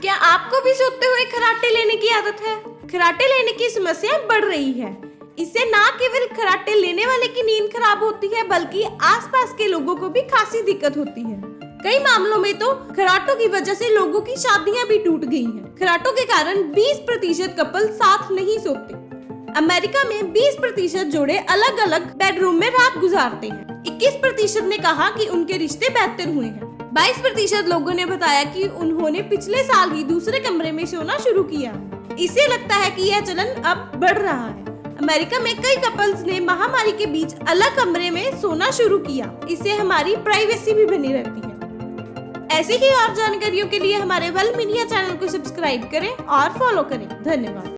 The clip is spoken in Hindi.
क्या आपको भी सोते हुए खर्राटे लेने की आदत है? खर्राटे लेने की समस्या बढ़ रही है। इससे ना केवल खर्राटे लेने वाले की नींद खराब होती है, बल्कि आसपास के लोगों को भी खासी दिक्कत होती है। कई मामलों में तो खर्राटों की वजह से लोगों की शादियां भी टूट गई हैं। खर्राटों के कारण 20% कपल साथ नहीं सोते। अमेरिका में 20% जोड़े अलग अलग बेडरूम में रात गुजारते हैं। 21% ने कहा कि उनके रिश्ते बेहतर हुए हैं। 22% लोगों ने बताया कि उन्होंने पिछले साल ही दूसरे कमरे में सोना शुरू किया। इससे लगता है कि यह चलन अब बढ़ रहा है। अमेरिका में कई कपल्स ने महामारी के बीच अलग कमरे में सोना शुरू किया। इससे हमारी प्राइवेसी भी बनी रहती है। ऐसी ही और जानकारियों के लिए हमारे वेल मीडिया चैनल को सब्सक्राइब करें और फॉलो करें। धन्यवाद।